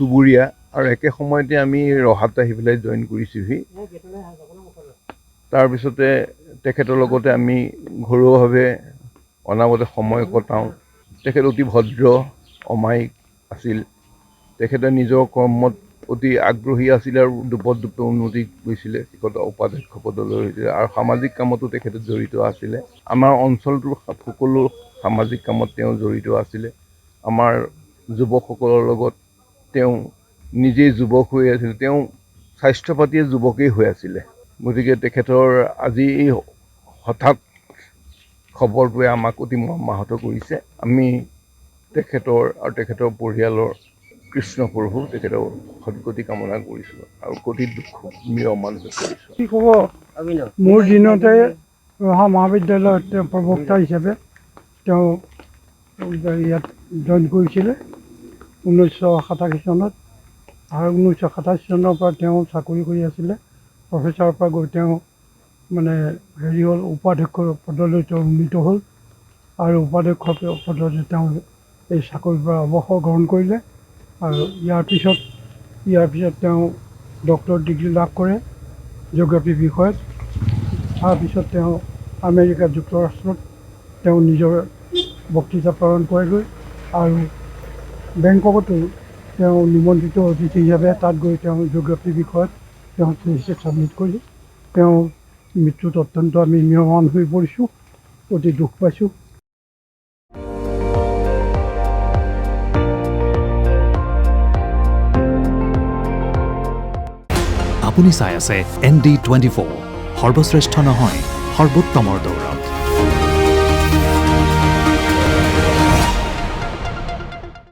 চুবুৰীয়া আৰু একে সময়তে আমি ৰহাত আহি পেলাই জইন কৰিছোঁহি। তাৰপিছতে তেখেতৰ লগতে আমি ঘৰুৱাভাৱে অনামতে সময় কটাওঁ। তেখেত অতি ভদ্ৰ অমায়িক আছিল। তেখেতে নিজৰ কৰ্মত অতি আগ্ৰহী আছিল আৰু দুপে উন্নতি কৰিছিলে। তেখেত উপাধ্যক্ষ পদলৈ হৈছিলে আৰু সামাজিক কামতো তেখেতে জড়িত আছিলে। আমাৰ অঞ্চলটোৰ সকলো সামাজিক কামত তেওঁ জড়িত আছিলে। আমাৰ যুৱকসকলৰ লগত তেওঁ নিজেই যুৱক হৈ আছিল। তেওঁ স্বাস্থ্য পাতিয়ে যুৱকেই হৈ আছিলে। গতিকে তেখেতৰ আজি এই হঠাৎ খবৰটোৱে আমাক অতি মৰ্মাহত কৰিছে। আমি তেখেতৰ আৰু তেখেতৰ পৰিয়ালৰ কৃষ্ণ প্ৰভু তেখেতৰ সদ্গতি কামনা কৰিছোঁ আৰু অতি দুখ ম্ৰিয়মান হৈ কৰিছোঁ। কি ক'ব, মোৰ দিনতে ৰহা মহাবিদ্যালয়ত তেওঁ প্ৰবক্তা হিচাপে তেওঁ ইয়াত জইন কৰিছিলে 1987 চনত আৰু 1987 চনৰ পৰা তেওঁ চাকৰি কৰি আছিলে। প্ৰফেচাৰৰ পৰা গৈ তেওঁ মানে হেৰি হ'ল, উপাধ্যক্ষ পদলৈ তেওঁ উন্নীত হ'ল আৰু উপাধ্যক্ষ পদলৈ তেওঁ এই চাকৰিৰ পৰা অৱসৰ গ্ৰহণ কৰিলে আৰু ইয়াৰ পিছত তেওঁ ডক্টৰ ডিগ্ৰী লাভ কৰে জিঅ'গ্ৰাফী বিষয়ত। তাৰপিছত তেওঁ আমেৰিকা যুক্তৰাষ্ট্ৰত তেওঁ নিজৰ বক্তৃতা প্ৰদান কৰেগৈ আৰু বেংককতো তেওঁ নিমন্ত্ৰিত অতিথি হিচাপে তাত গৈ তেওঁ জিঅ'গ্ৰাফী বিষয়ত তেওঁ থিচিছ ছাবমিট কৰি তেওঁ মৃত্যুত অত্যন্ত আমি ম্ৰিয়মাণ হৈ পৰিছোঁ, অতি দুখ পাইছোঁ। আপুনি চাই আছে ND24, সৰ্বশ্ৰেষ্ঠ নহয় সৰ্বোত্তমৰ দৌৰ।